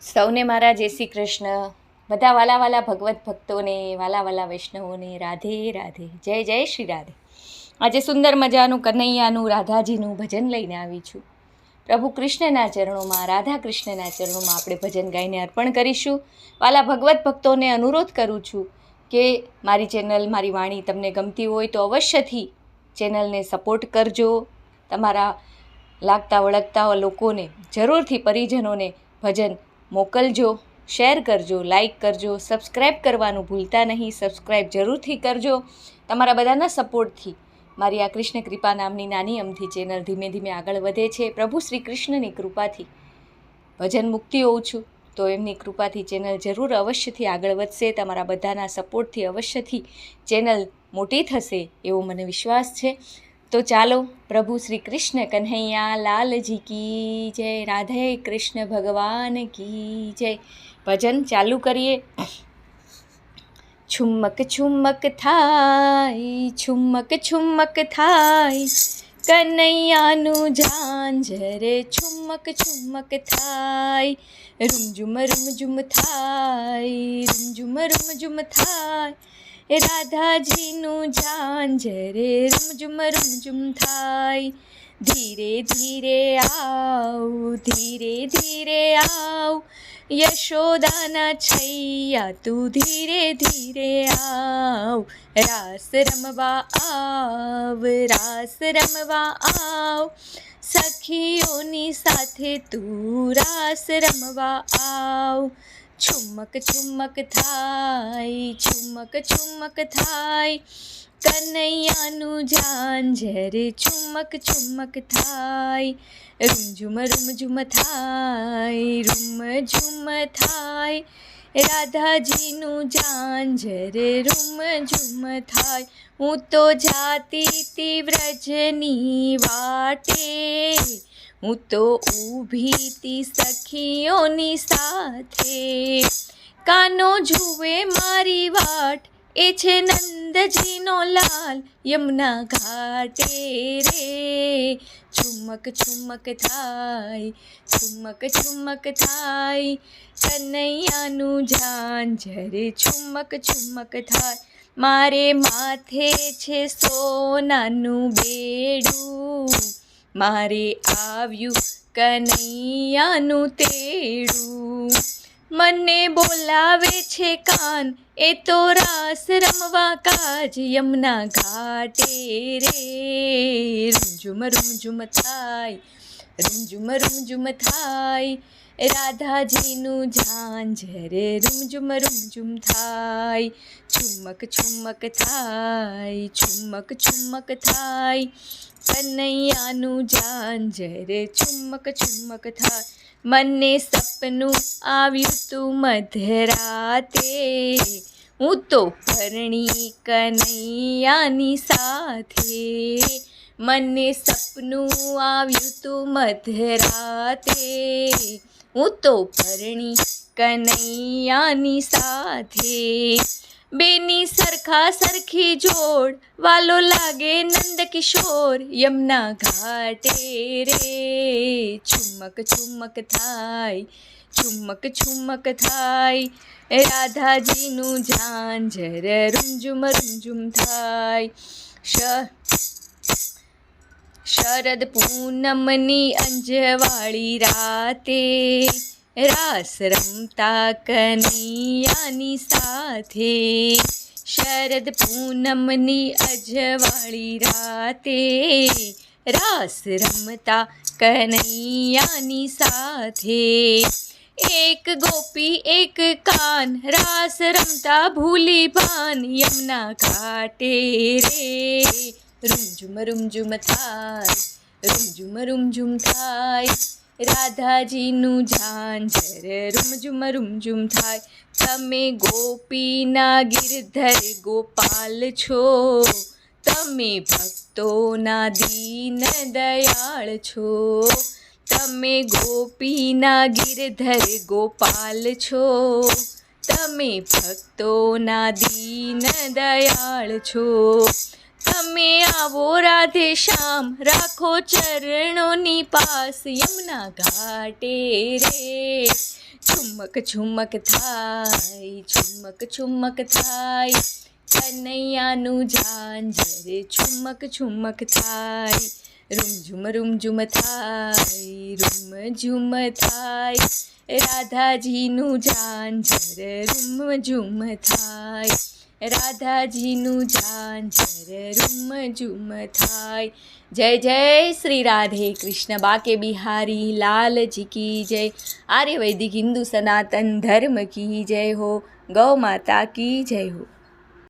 સૌને મારા જય શ્રી કૃષ્ણ. બધા વાલા વાલા ભગવત ભક્તોને, વાલા વાલા વૈષ્ણવોને રાધે રાધે, જય જય શ્રી રાધે. આજે સુંદર મજાનું કનૈયાનું રાધાજીનું ભજન લઈને આવી છું. પ્રભુ કૃષ્ણના ચરણોમાં, રાધા કૃષ્ણના ચરણોમાં આપણે ભજન ગાઈને અર્પણ કરીશું. વાલા ભગવત ભક્તોને અનુરોધ કરું છું કે મારી ચેનલ, મારી વાણી તમને ગમતી હોય તો અવશ્યથી ચેનલને સપોર્ટ કરજો. તમારા લાગતા વળગતા લોકોને, જરૂરથી પરિજનોને ભજન મોકલજો, શેર કરજો, લાઈક કરજો, સબસ્ક્રાઈબ કરવાનું ભૂલતા નહીં. સબસ્ક્રાઈબ જરૂરથી કરજો. તમારા બધાના સપોર્ટથી મારી આ કૃષ્ણ કૃપા નામની નાની અમથી ચેનલ ધીમે ધીમે આગળ વધે છે. પ્રભુ શ્રી કૃષ્ણની કૃપાથી ભજન મુક્તિ હોઉં છું, તો એમની કૃપાથી ચેનલ જરૂર અવશ્યથી આગળ વધશે. તમારા બધાના સપોર્ટથી અવશ્યથી ચેનલ મોટી થશે એવો મને વિશ્વાસ છે. તો ચાલો, પ્રભુ શ્રી કૃષ્ણ કન્હૈયા લાલજી કી જય, રાધે કૃષ્ણ ભગવાન કી જય. ભજન ચાલુ કરીએ. છુમક છુમક થાય, છુમક છુમક થાય, કનૈયાનું ઝાંઝર છુમક છુમક થાય. રૂમઝુમ રૂમઝુમ થાય, રૂમઝુમ રૂમઝુમ થાય, રાધાજીનું ઝાંઝર રૂમઝુમ રૂમઝુમ થાય. ધીરે ધીરે આવ, ધીરે ધીરે આવ, યશોદાના છૈયા તું ધીરે ધીરે આવ. રાસ રમવા આવ, રાસ રમવા આવ, સખીઓની સાથે તું રાસ રમવા આવ. છુમક છુમક થાય, છુમક છુમક થાય, કનૈયાનું ઝાંઝર છુમક છુમક થાય. રૂમઝુમ રૂમઝુમ થાય, રૂમઝુમ થાય, રાધાજીનું ઝાંઝર રૂમઝુમ થાય. હું તો જાતી તી વ્રજની વાટે, હું તો ઊભી તી સખીઓની સાથે. કાનો જુએ મારી વાટ, એ છે નંદજીનો લાલ યમુના ઘાટે રે. છુમક છુમક થાય, છુમક છુમક થાય, કનૈયાનું ઝાંઝર છુમક છુમક થાય. મારે માથે છે સોનાનું બેડું, મારે આવ્યું કનૈયાનું તેડું. મને બોલાવે છે કાન, એ તો રાસ રમવા કાજ યમુના ઘાટે રે. રૂમઝુમ રૂમઝુમ થાય, રૂમઝુમ રૂમઝુમ થાય, રાધાજીનું ઝાંઝર રૂમઝુમ રૂમઝુમ થાય. છુમક છુમક થાય, છુમક છુમક થાય, કનૈયાનું ઝાંઝર છુમક છુમક થાય. મને સપનું આવ્યું તું મધરાતે, હું તો પરણી કનૈયાની સાથે. મને સપનું આવ્યું તું મધરાતે, હું તો પરણી કનૈયાની સાથે. બેની સરખા સરખી જોડ, વાલો લાગે નંદ કિશોર યમુના ઘાટે રે. છુમક છુમક થાય, છુમક છુમક થાય, રાધાજીનું ઝાંઝર રૂમઝુમ રૂમઝુમ થાય. શરદ પૂનમની અંજવાળી રાતે, રાસ રમતા કનૈયાની સાથે. શરદ પૂનમની અજવાળી રાતે, રાસ રમતા કનૈયાની સાથે. એક ગોપી એક કાન, રાસ રમતા ભૂલી ભાન યમુના ઘાટે રે. રૂમઝુમ રૂમઝુમ થાય, રૂમઝુમ રૂમઝુમ થાય, રાધાજીનું ઝાંઝર રૂમઝુમ રૂમઝુમ થાય. તમે ગોપીના ગિરધર ગોપાલ છો, તમે ભક્તોના દીન દયાળ છો. તમે ગોપીના ગિરધર ગોપાલ છો, તમે ભક્તોના દીન દયાળ છો. તમે આવો રાધે શ્યામ, રાખો ચરણોની પાસ યમુના ઘાટે રે. છુમક છુમક છુમક થાય, છુમક છુમક થાય, કનૈયાનું ઝાંઝર છુમક છુમક થાય, રૂમઝુમ થાય, રૂમઝુમ થાય, રાધાજીનું ઝાંઝર રૂમઝુમ થાય, રાધાજીનું ઝાંઝર રૂમઝુમ થાય. જય જય શ્રી રાધે કૃષ્ણ બાકે બિહારી લાલજી કી જય. આર્ય વૈદિક હિન્દુ સનાતન ધર્મ કી જય હો. ગૌ માતા કી જય હો.